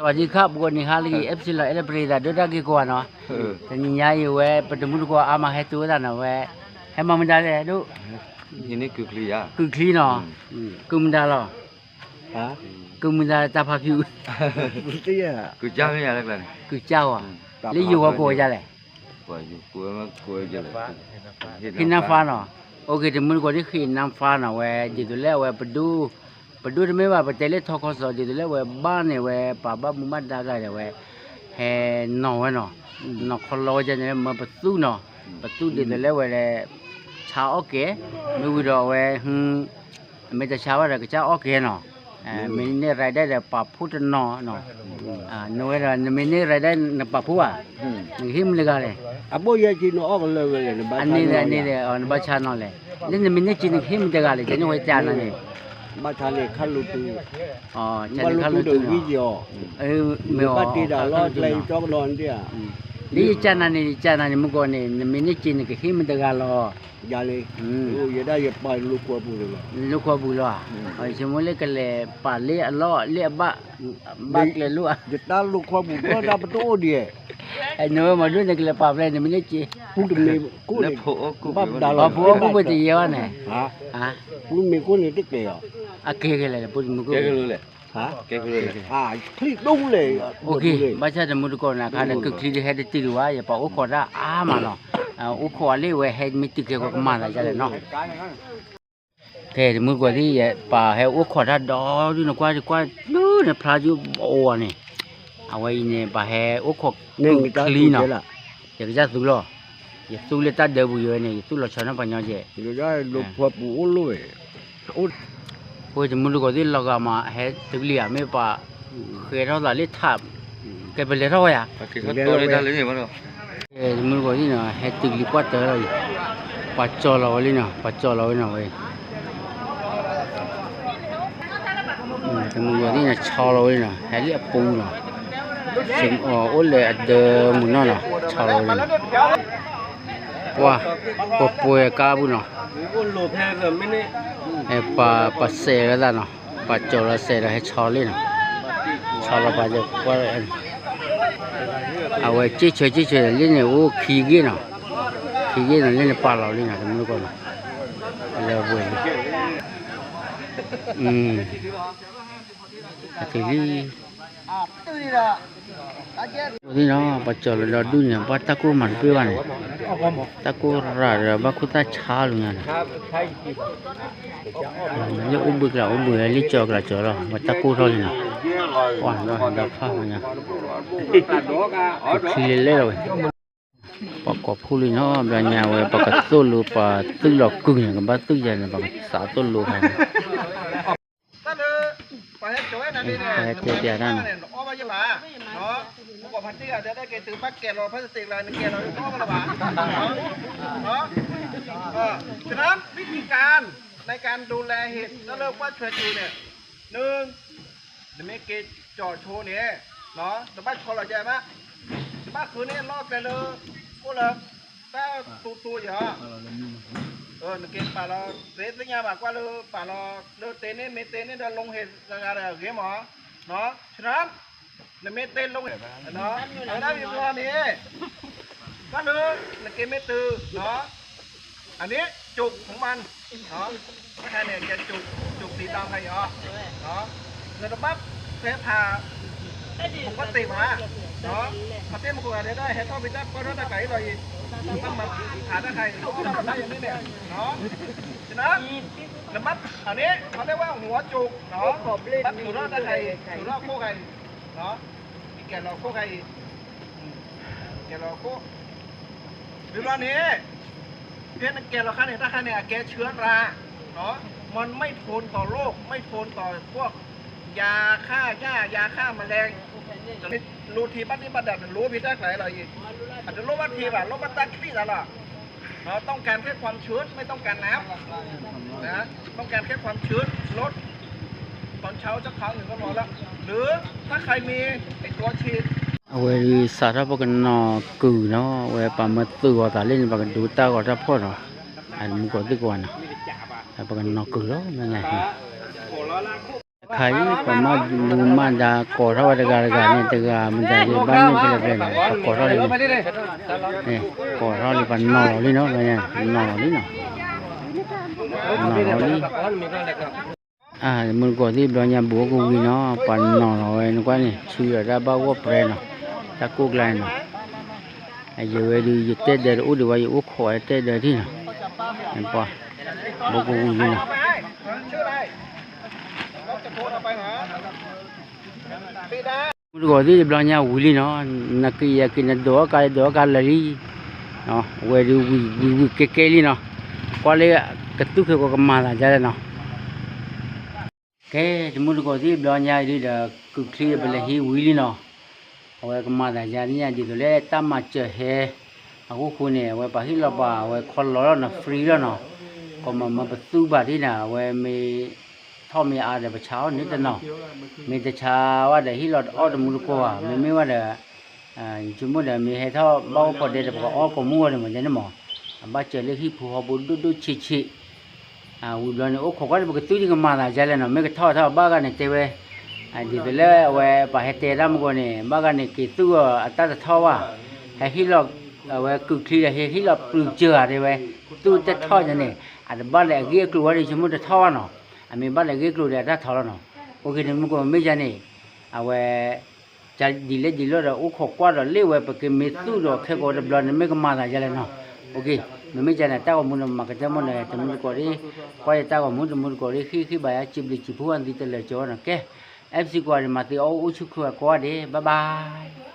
สวัสดีครับวันนี้ฮาลีเอฟซีละเอเลปรีดาดูดักกี่กว่าเนาะแต่นี่ยายเว้ปฐมรุ่งก็อามาให้ตัวนั่นนะเว้ให้มามันได้เลยดูนี่นี่คือคลีอ่ะคือคลีเนาะคือมันได้หรอฮะคือมันได้ตาพาคิวตี้อ่ะคือเจ้าไม่อยากอะไรเลยคือเจ้าอ่ะลี่อยู่กับกูจะเลยกูอยู่กูจะเลยขึ้นน้ำฟ้าเนาะโอเคแต่มันก็ได้ขึ้นน้ำฟ้าเนาะเว้จิตตัวแล้วเว้ปดูทำไมว่าประเทศเล็กทอคอสจิตตัวแล้วเว้บ้านเนี่ยเว้ป่าบ้านมุมัดได้กันเว้เฮนอเว้เนาะนอคอลอจะเนี่ยมาประตูเนาะประตูจิตตัวแล้วเว้ชาวโอเคไม่วิดอเว้ไม่จะชาวอะไรก็ชาวโอเคเนาะไม่เนี่ยรายได้แต่ป่าพูดเนาะนู้นเรื่องไม่เนี่ยรายได้ในป่าพูดนี่หิมเลยกันเลยอ่ะบ่ยจีนออกเลยอันนี้เลยอันบ้าชาเนาะเลยนี่ไม่เนี่ยจีนหิมเลยกันเลยจะนี่ไว้จานนั่นเองบ้านทะเลขันลุตุอ๋อฉันขันลุตุวิจิโอไม่บ้านที่ดารอดเลยจอบนอนเดียนี่จานนี่มุกนี่ไม่เนี่ยจีนก็หิมเลยกันล้ยาเลยอย่าได้อย่าไปลูกขวบเลยลูกขวบล้อไอ้สมุนเลยก็เลยป่าเลี้ยล้อเลี้ยบ้าเลยลูกจะตาลูกขวบก็ได้ประตูเดียไอ้หนูมาดูนี่ก็เลยป่าเลยนี่ไม่เนี่ยจีพูดมีกูเลยบ้าดาลพูดกูตีเยอะเนี่ยฮะพูดมีกูนี่ติ๊กเลยอ่ะเกย์เลยพูดมึงกูเกย์เลยฮะเกย์เลยคลิกดุ้งเลยโอเคบ้าชาจะมุดก่อนนะค่ะนั่นคือคลิกให้ได้ตีดูว่าอย่าป่าโอ้ขอได้มาเนาะโอ้ขอเลยเว้ยให้มีติ๊กเกี่ยวกับมันอะไรจะเลยเนาะแต่มุดก่อนที่ป่าให้โอ้ขอได้ดอดูนะกว่าดูเนี่ยพลาจูโอ้เนี่ยเอาไว้เนี่ยป่าให้โอ้ขอคลีเนาะอยากจะสู้หรออยากสู้เลยตัดเดือบอยู่เนี่ยสู้หล่อชนะปัญญาเจ้จะได้ลูกขวบอู้เลยพอจะมุดก่อนที่เราก็มาให้ตึกเลี้ยไม่ป่าเคยเราหลีทับแกเป็นเลี้ยเท่าไหร่อ่ะตัวเลยได้เลยนี่มันก็มุดก่อนที่เนาะให้ตึกลี้ปัดเตอร์เลยปัดจอเราเลยเนาะปัดจอเราเนาะเว้ยแต่มุดก่อนที่เนาะชอเราเลยเนาะให้เลี้ยปูเนาะซึ่งโอ้เลยอัดเดิมมุนเนาะชอเราเลยว้าปะป่วยกาบุเนาะไอ้ปลาเสกแล้วเนาะปลาโจระเสกแล้วให้ชอเลยเนาะชอเราปลาจะกว่าเอาไว้จี้เฉยเล่นเนี่ยโอ้ขี้เงี้ยเนาะเนาะเล่นปลาเราเลยเนาะทำไมก่อนแล้วเว้ยทีนี้นี่เนาะปัจจุบันเราดูเนี่ยว่าตะกูมันเปรี้ยวเนี่ยตะกูราบาคุตาชาลุเนี่ยเนี่ยอุ้มบุกละลิจอกละจอละมาตะกูรอเนี่ยว้าวเนาะดับฟ้าเนี่ยขี้เล่เลยปากกบพูเลยเนาะแบบเนี้ยเว้ยปากกบต้นลูปะตึกหลอกกึ่งอย่างกับบ้านตึกใหญ่เนี่ยปากสาต้นลูกครับไปเจียนั่นก็พันธุ์เดี๋ยวได้เกตือปักแกะรอพลาสติกอะไรนี่แกะรอก็มาละบาทเนาะฉะนั้นวิธีการในการดูแลเห็ดแล้วเริ่มว่าเชื้อจูเนี่ยหนึ่งเดี๋ยวไม่เกจจอดโชว์เนี่ยเนาะแต่บ้านคนเราใจไหมบ้านคืนนี้รอบไปเลยพวกเราถ้าตัวอย่างนึกเกจป่าเราเตะสัญญาบอกว่าเราป่าเราเดินเตะนี่ไม่เตะนี่เดินลงเห็ดอะไรเงี้ยหมอเนาะฉะนั้นเนี่ยไม่เต้นลงเนาะเอาได้มีตัวนี้ก็เลยเนี่ยเกมไม่ตื่นเนาะอันนี้จุกของมันเนาะไม่ใช่เนี่ยจะจุกสีดำใครเหรอเนาะเงินปั๊บเทผ่าผมก็ติดมาเนาะมาเต้นมาคุยกันได้เห็นต้องไปจับก็รถตะไคร้เลยต้องมาหาตะไคร้เขาก็ทำได้อย่างนี้เนี่ยเนาะฉะนั้นเงินปั๊บอันนี้เขาเรียกว่าหัวจุกเนาะปั๊บอยู่รอดตะไคร้อยู่รอดโค้ไก่เนาะแกเราโค้ไก่แกเราโค้หรือว่านี้เพี้ยนแกเราค่าเนี่ยถ้าค่าเนี่ยแกเชื้อราเนาะมันไม่ทนต่อโรคไม่ทนต่อพวกยาฆ่าหญ้ายาฆ่าแมลงรู้ทีปฏิบัติดัดรู้พิทักษ์ไหนอะไรอีกอาจจะรู้ว่าทีแบบรู้ว่าตั้งที่แล้วล่ะเราต้องการแค่ความชื้นไม่ต้องการน้ำนะต้องการแค่ความชื้นลดตอนเช้าจะครั้งหนึ่งก็พอแล้วหรือถ้าใครมีไอตัวฉีดเอาไว้สารพัดกันนอกูเนาะไว้ปามาตัวแต่เล่นปากันดูตาก็จะพ่อเนาะอันมันก็ดีกว่านะปากันนอกูแล้วนั่นไง khai pa ma ma da ko ra wa ga ne te ga mun da je ban ne pe le ko ra le ne ko ra le pa no li no la ya no li no no li mun ko di blo nya bo ko wi no pa no no kwa ni chu ya da ba wo pre no ta ko glai no ai je we di je te de u de wa u kho te de thi no en pa bo ko wi no ชื่ออะไรเราจะโทรไปหาปีดา mun ko di blo nya wi li no na ki ya ki na do ka la li no we di wi ke li no kwa le ka tu ke ko ka ma la ja le no ke mun ko di blo nya di da ku kli ba le hi wi li no we ka ma da ja ni ya di to le ta ma che he a ku khu ne we pa hi la ba we khol lo no free lo no ko ma ba tu ba di na we me thọ mi à để bạch cháo nít tên nào mình để cháo à để hi lọt ở trong mùa qua mìnhว่าđể chúng muốn để mình hay thọ bao còn để có ở có mua để mình để nó mỏ bắt chơi lấy hi phù hợp bốn đôi chị u lần này khó quá một cái túi đi mà là chơi lên nó mấy cái thọ ba cái này tê về thì từ lấy về bà hay tê ra một cái này ba cái này cái túi ta là thọ à hay hi lọt về cực kỳ là hi lọt từ chưa để về túi ta thọ như này ba lại kia cứ đi chúng muốn để thọ nó mình bắt lại cái lúa để ra tháo nó, ok thì mình có mấy giờ này, về chạy đi lên rồi, u khó quá rồi, lấy về cái mấy thứ rồi, khi có được lần mấy cái mà là giờ này nó, ok, mình mấy giờ này tao muốn mà cái món này thì mình có đi, quay tao muốn có đi khi bài chụp đi chụp huân đi tới lấy chỗ nó, ok, em xin qua thì mà thì ô chụp qua đi, bye bye.